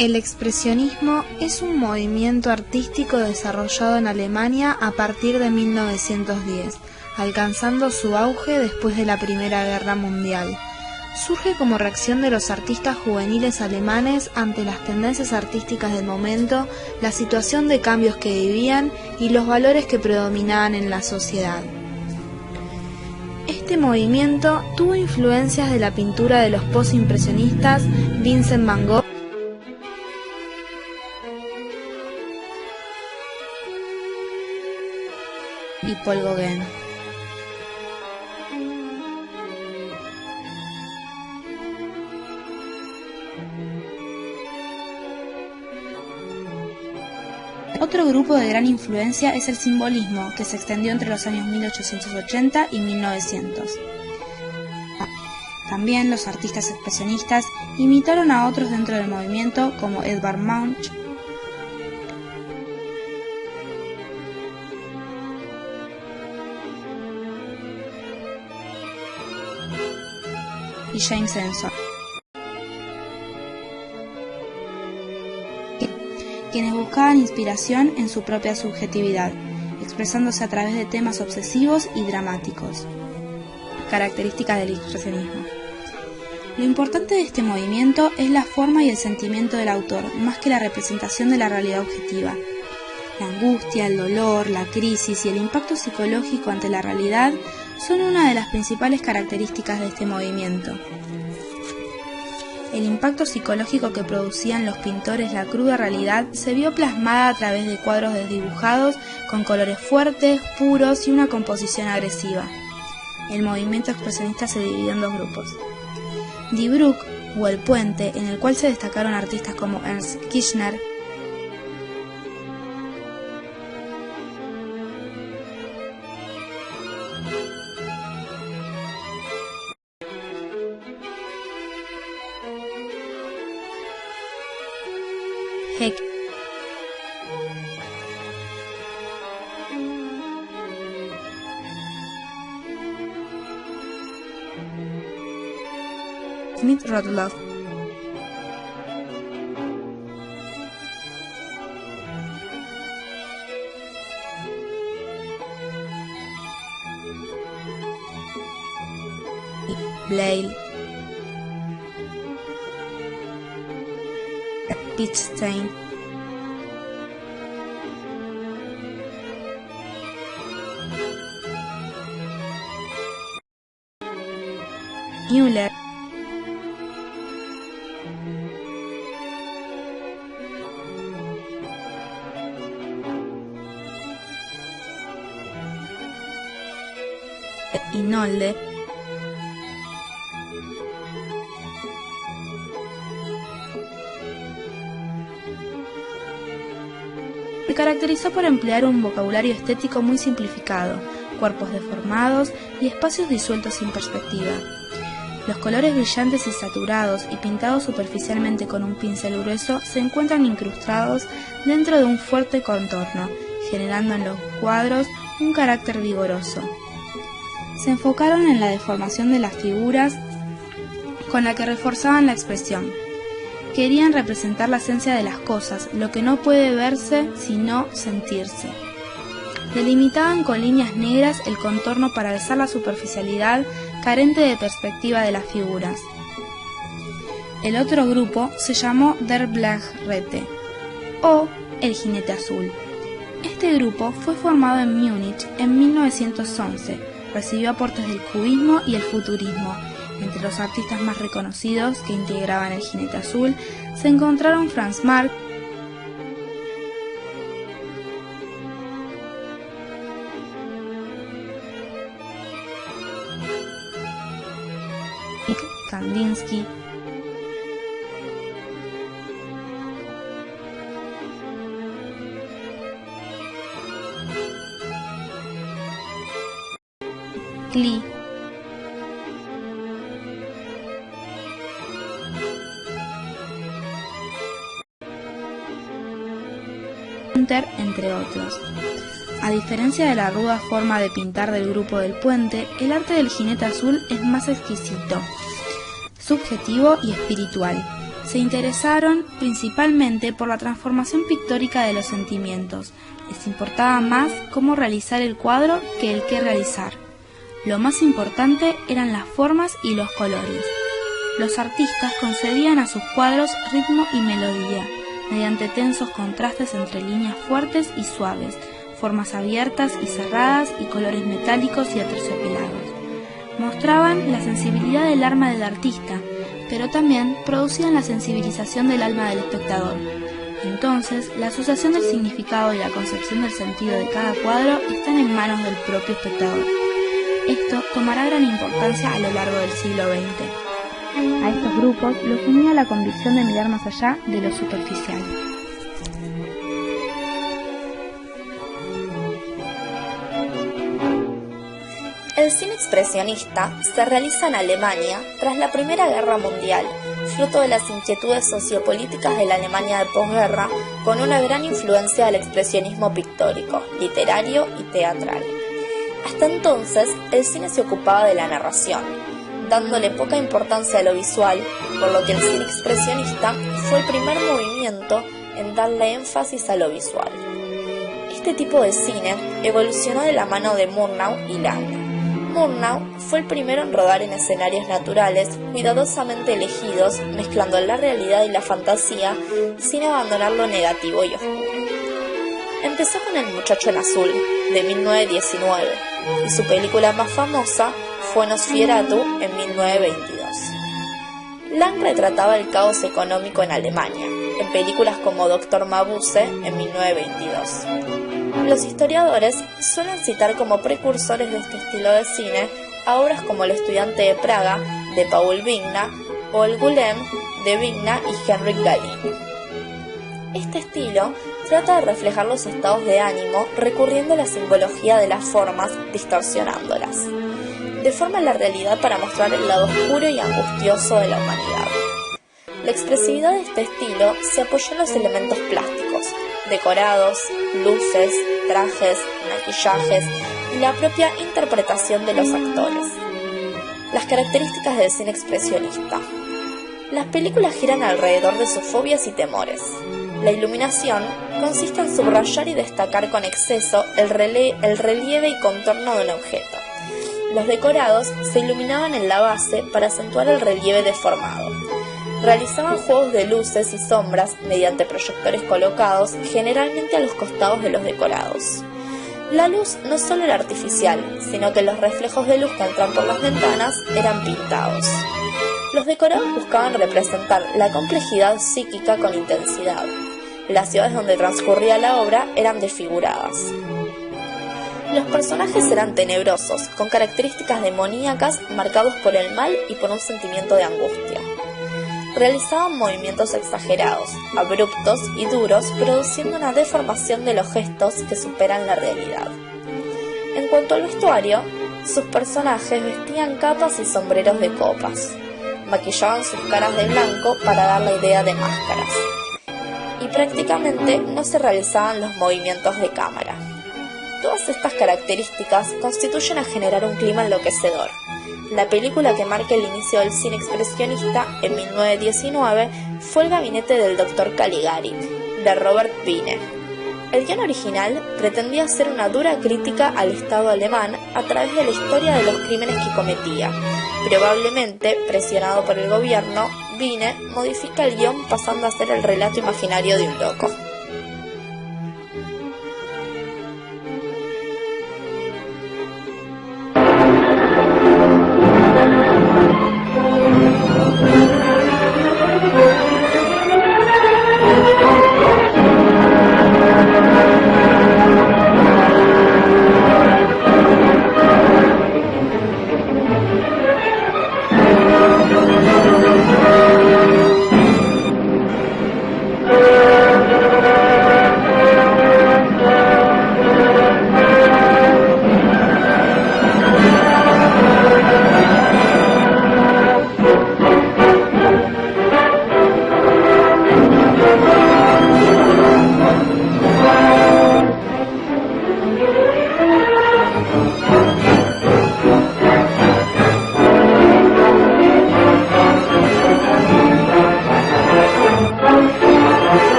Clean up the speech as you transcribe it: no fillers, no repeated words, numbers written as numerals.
El expresionismo es un movimiento artístico desarrollado en Alemania a partir de 1910, alcanzando su auge después de la Primera Guerra Mundial. Surge como reacción de los artistas juveniles alemanes ante las tendencias artísticas del momento, la situación de cambios que vivían y los valores que predominaban en la sociedad. Este movimiento tuvo influencias de la pintura de los postimpresionistas Vincent van Gogh y Paul Gauguin. Otro grupo de gran influencia es el simbolismo, que se extendió entre los años 1880 y 1900. También los artistas expresionistas imitaron a otros dentro del movimiento como Edvard Munch y James Ensor, quienes buscaban inspiración en su propia subjetividad, expresándose a través de temas obsesivos y dramáticos, características del expresionismo. Lo importante de este movimiento es la forma y el sentimiento del autor, más que la representación de la realidad objetiva. La angustia, el dolor, la crisis y el impacto psicológico ante la realidad son una de las principales características de este movimiento. El impacto psicológico que producían los pintores la cruda realidad se vio plasmada a través de cuadros desdibujados con colores fuertes, puros y una composición agresiva. El movimiento expresionista se dividió en dos grupos: Die Brücke, o el puente, en el cual se destacaron artistas como Ernst Kirchner, Heck, Smith-Rottluff, Bley, Pechstein, Müller, y Nolde, se caracterizó por emplear un vocabulario estético muy simplificado, cuerpos deformados y espacios disueltos sin perspectiva. Los colores brillantes y saturados y pintados superficialmente con un pincel grueso se encuentran incrustados dentro de un fuerte contorno, generando en los cuadros un carácter vigoroso. Se enfocaron en la deformación de las figuras con la que reforzaban la expresión. Querían representar la esencia de las cosas, lo que no puede verse sino sentirse. Delimitaban con líneas negras el contorno para alzar la superficialidad carente de perspectiva de las figuras. El otro grupo se llamó Der Blaue o el jinete azul. Este grupo fue formado en Múnich en 1911, recibió aportes del cubismo y el futurismo. Entre los artistas más reconocidos que integraban el jinete azul se encontraron Franz Marc, Kandinsky, Klee, entre otros. A diferencia de la ruda forma de pintar del grupo del puente, el arte del jinete azul es más exquisito, subjetivo y espiritual. Se interesaron principalmente por la transformación pictórica de los sentimientos. Les importaba más cómo realizar el cuadro que el qué realizar. Lo más importante eran las formas y los colores. Los artistas concedían a sus cuadros ritmo y melodía, mediante tensos contrastes entre líneas fuertes y suaves, formas abiertas y cerradas y colores metálicos y aterciopelados. Mostraban la sensibilidad del alma del artista, pero también producían la sensibilización del alma del espectador. Entonces, la asociación del significado y la concepción del sentido de cada cuadro están en manos del propio espectador. Esto tomará gran importancia a lo largo del siglo XX. A estos grupos los unía la convicción de mirar más allá de lo superficial. El cine expresionista se realiza en Alemania tras la Primera Guerra Mundial, fruto de las inquietudes sociopolíticas de la Alemania de posguerra, con una gran influencia del expresionismo pictórico, literario y teatral. Hasta entonces, el cine se ocupaba de la narración, dándole poca importancia a lo visual, por lo que el cine expresionista fue el primer movimiento en darle énfasis a lo visual. Este tipo de cine evolucionó de la mano de Murnau y Lang. Murnau fue el primero en rodar en escenarios naturales, cuidadosamente elegidos, mezclando la realidad y la fantasía, sin abandonar lo negativo y oscuro. Empezó con El muchacho en azul, de 1919, y su película más famosa fue Nosferatu en 1922. Lang retrataba el caos económico en Alemania, en películas como Doctor Mabuse en 1922. Los historiadores suelen citar como precursores de este estilo de cine a obras como El estudiante de Praga, de Paul Vigna, o El Gulem, de Vigna y Henrik Galeen. Este estilo trata de reflejar los estados de ánimo recurriendo a la simbología de las formas, distorsionándolas. Deforma la realidad para mostrar el lado oscuro y angustioso de la humanidad. La expresividad de este estilo se apoyó en los elementos plásticos, decorados, luces, trajes, maquillajes y la propia interpretación de los actores. Las características del cine expresionista. Las películas giran alrededor de sus fobias y temores. La iluminación consiste en subrayar y destacar con exceso el relieve y contorno de un objeto. Los decorados se iluminaban en la base para acentuar el relieve deformado. Realizaban juegos de luces y sombras mediante proyectores colocados generalmente a los costados de los decorados. La luz no solo era artificial, sino que los reflejos de luz que entran por las ventanas eran pintados. Los decorados buscaban representar la complejidad psíquica con intensidad. Las ciudades donde transcurría la obra eran desfiguradas. Los personajes eran tenebrosos, con características demoníacas marcados por el mal y por un sentimiento de angustia. Realizaban movimientos exagerados, abruptos y duros, produciendo una deformación de los gestos que superan la realidad. En cuanto al vestuario, sus personajes vestían capas y sombreros de copas. Maquillaban sus caras de blanco para dar la idea de máscaras. Y prácticamente no se realizaban los movimientos de cámara. Todas estas características constituyen a generar un clima enloquecedor. La película que marca el inicio del cine expresionista, en 1919, fue El gabinete del Dr. Caligari, de Robert Wiene. El guion original pretendía hacer una dura crítica al Estado alemán a través de la historia de los crímenes que cometía. Probablemente, presionado por el gobierno, Wiene modifica el guion pasando a ser el relato imaginario de un loco.